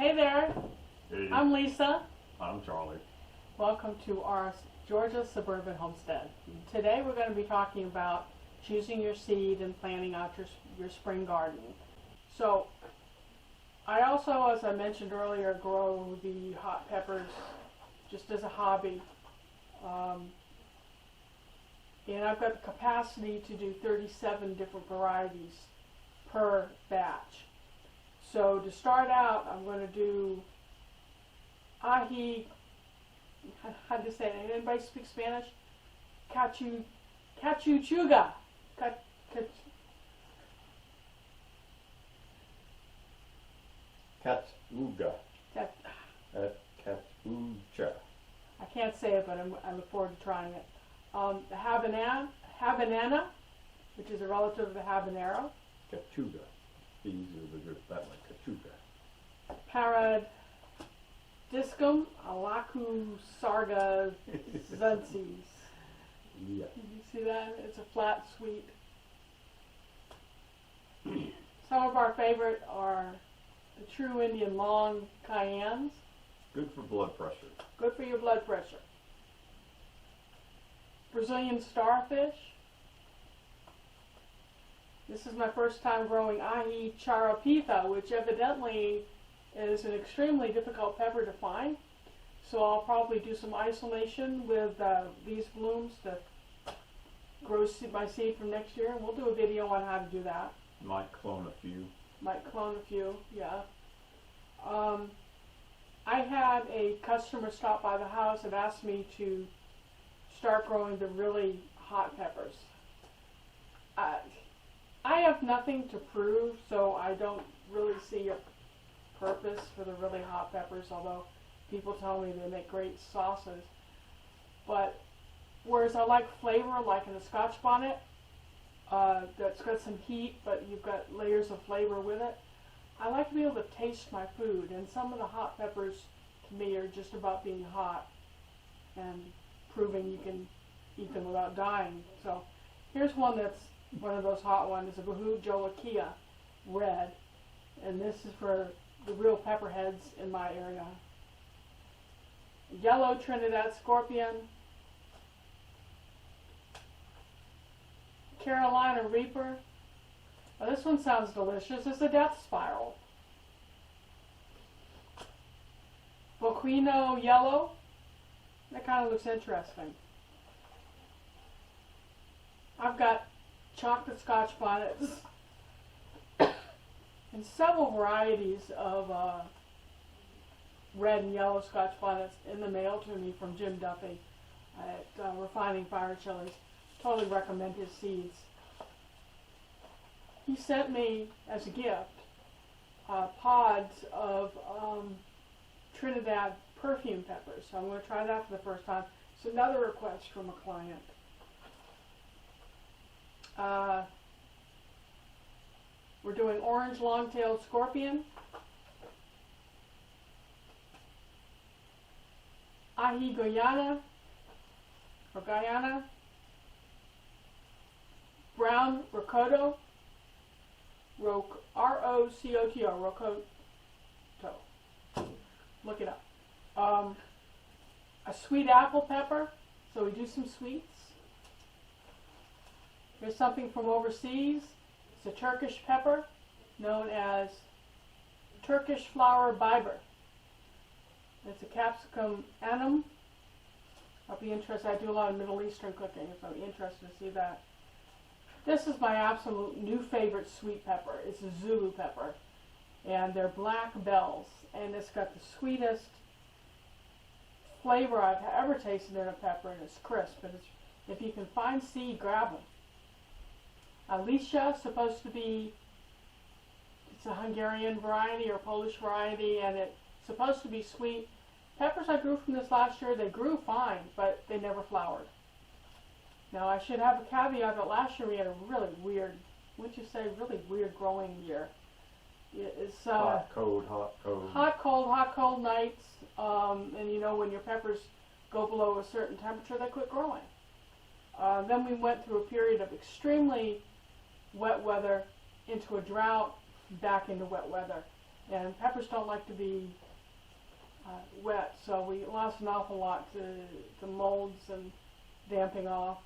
Hey there, Hey, I'm Lisa. I'm Charlie. Welcome to our Georgia suburban homestead. Today we're going to be talking about choosing your seed and planting out your spring garden. So I also, as I mentioned earlier, grow the hot peppers just as a hobby. And I've got the capacity to do 37 different varieties per batch. So to start out, I'm going to do Aji, how do you say it? Anybody speak Spanish? Cachucha. Cachucha. Cachucha. I can't say it, but I look forward to trying it. The habanana, which is a relative of the habanero. Cachucha. These are the good, that one, Cachucha. Paradiscum alaku sarga zunces. Yeah. You see that? It's a flat, sweet. Some of our favorite are the True Indian Long Cayennes. Good for blood pressure. Good for your blood pressure. Brazilian Starfish. This is my first time growing Aji Charapita, which evidently is an extremely difficult pepper to find. So I'll probably do some isolation with these blooms to grow my seed from next year. And we'll do a video on how to do that. Might clone a few. Might clone a few, yeah. I had a customer stop by the house and asked me to start growing the really hot peppers. I have nothing to prove, so I don't really see a purpose for the really hot peppers, although people tell me they make great sauces. But whereas I like flavor, like in a Scotch bonnet, that's got some heat, but you've got layers of flavor with it, I like to be able to taste my food, and some of the hot peppers to me are just about being hot and proving you can eat them without dying. So here's one that's one of those hot ones, a Bhut Jolokia Red, and this is for the real pepperheads in my area. Yellow Trinidad Scorpion, Carolina Reaper. Now this one sounds delicious. It's a death spiral. Biquinho Yellow. That kind of looks interesting. I've got chocolate Scotch bonnets and several varieties of red and yellow Scotch bonnets in the mail to me from Jim Duffy at Refining Fire Chilies. Totally recommend his seeds. He sent me as a gift pods of Trinidad perfume peppers, so I'm going to try that for the first time. It's another request from a client. We're doing orange long-tailed scorpion, Ahi Guyana, or Guyana, brown Rocoto, R-O-C-O-T-O, Rocoto. Look it up. A sweet apple pepper, so we do some sweets. Here's something from overseas. It's a Turkish pepper known as Turkish flower biber. It's a capsicum anum. I'll be interested. I do a lot of Middle Eastern cooking, so I'll be interested to see that. This is my absolute new favorite sweet pepper. It's a Zulu pepper, and they're black bells, and it's got the sweetest flavor I've ever tasted in a pepper, and it's crisp. And if you can find seed, grab them. Alicia is supposed to be, it's a Hungarian variety or Polish variety, and it's supposed to be sweet. Peppers I grew from this last year, they grew fine, but they never flowered. Now I should have a caveat that last year we had a really weird, wouldn't you say, really weird growing year. It's hot, cold, hot, cold. Hot, cold nights, and you know when your peppers go below a certain temperature, they quit growing. Then we went through a period of extremely wet weather into a drought, back into wet weather. And peppers don't like to be wet, so we lost an awful lot to molds and damping off.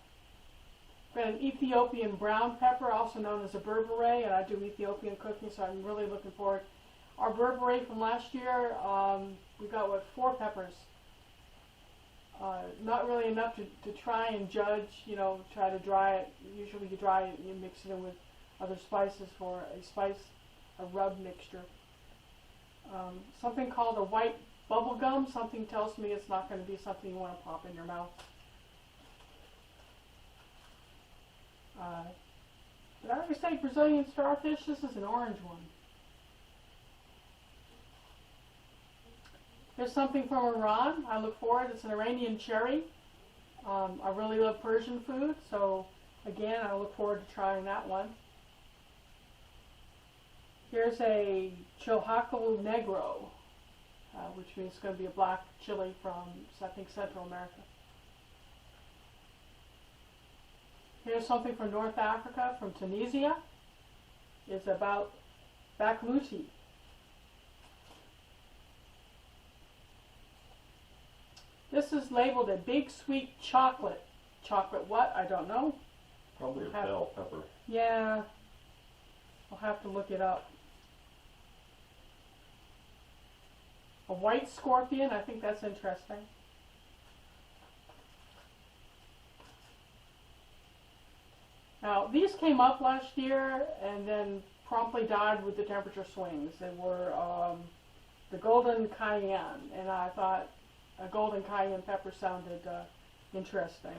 Got an Ethiopian brown pepper, also known as a berbere, and I do Ethiopian cooking, so I'm really looking forward. Our berbere from last year, we got, 4 peppers. Not really enough to try and judge, try to dry it. Usually you dry it and you mix it in with other spices for a rub mixture. Something called a white bubble gum. Something tells me it's not going to be something you want to pop in your mouth. Did I ever say Brazilian starfish? This is an orange one. Here's something from Iran. I look forward. It's an Iranian cherry. I really love Persian food, so again, I look forward to trying that one. Here's a Chohaco Negro, which means it's going to be a black chili from, I think, Central America. Here's something from North Africa, from Tunisia. It's about bakluti. This is labeled a big sweet chocolate. Chocolate what? I don't know. Probably a bell pepper. Yeah. I'll have to look it up. A white scorpion. I think that's interesting. Now, these came up last year and then promptly died with the temperature swings. They were the golden cayenne, and I thought a golden cayenne pepper sounded interesting.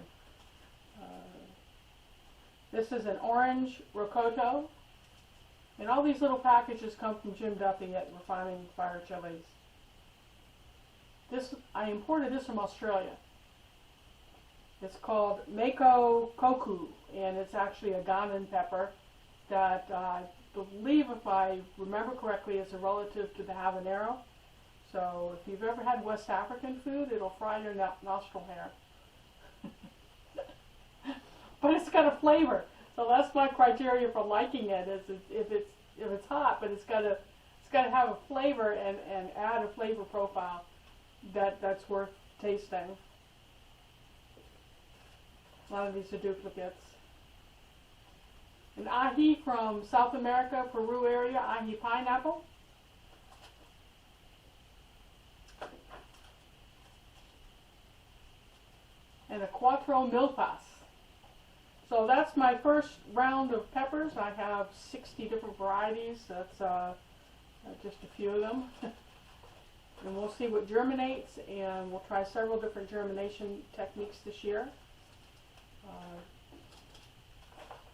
This is an orange Rocoto, and all these little packages come from Jim Duffy at Refining Fire Chilies. I imported this from Australia. It's called Mako Koku, and it's actually a Ghanaian pepper that I believe, if I remember correctly, is a relative to the habanero. So if you've ever had West African food, it'll fry your nostril hair. But it's got a flavor, so that's my criteria for liking it. Is if it's hot, but it's got to have a flavor and add a flavor profile that's worth tasting. A lot of these are duplicates. An ahi from South America, Peru area, Aji Pineapple. And a Cuatro Milpas. So that's my first round of peppers. I have 60 different varieties. That's just a few of them. And we'll see what germinates, and we'll try several different germination techniques this year.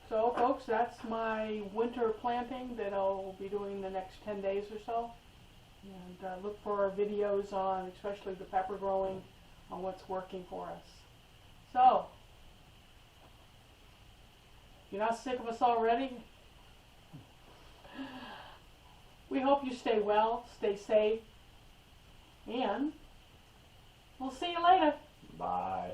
So folks, that's my winter planting that I'll be doing the next 10 days or so. And look for our videos on, especially the pepper growing, on what's working for us. So, you're not sick of us already? We hope you stay well, stay safe, and we'll see you later. Bye.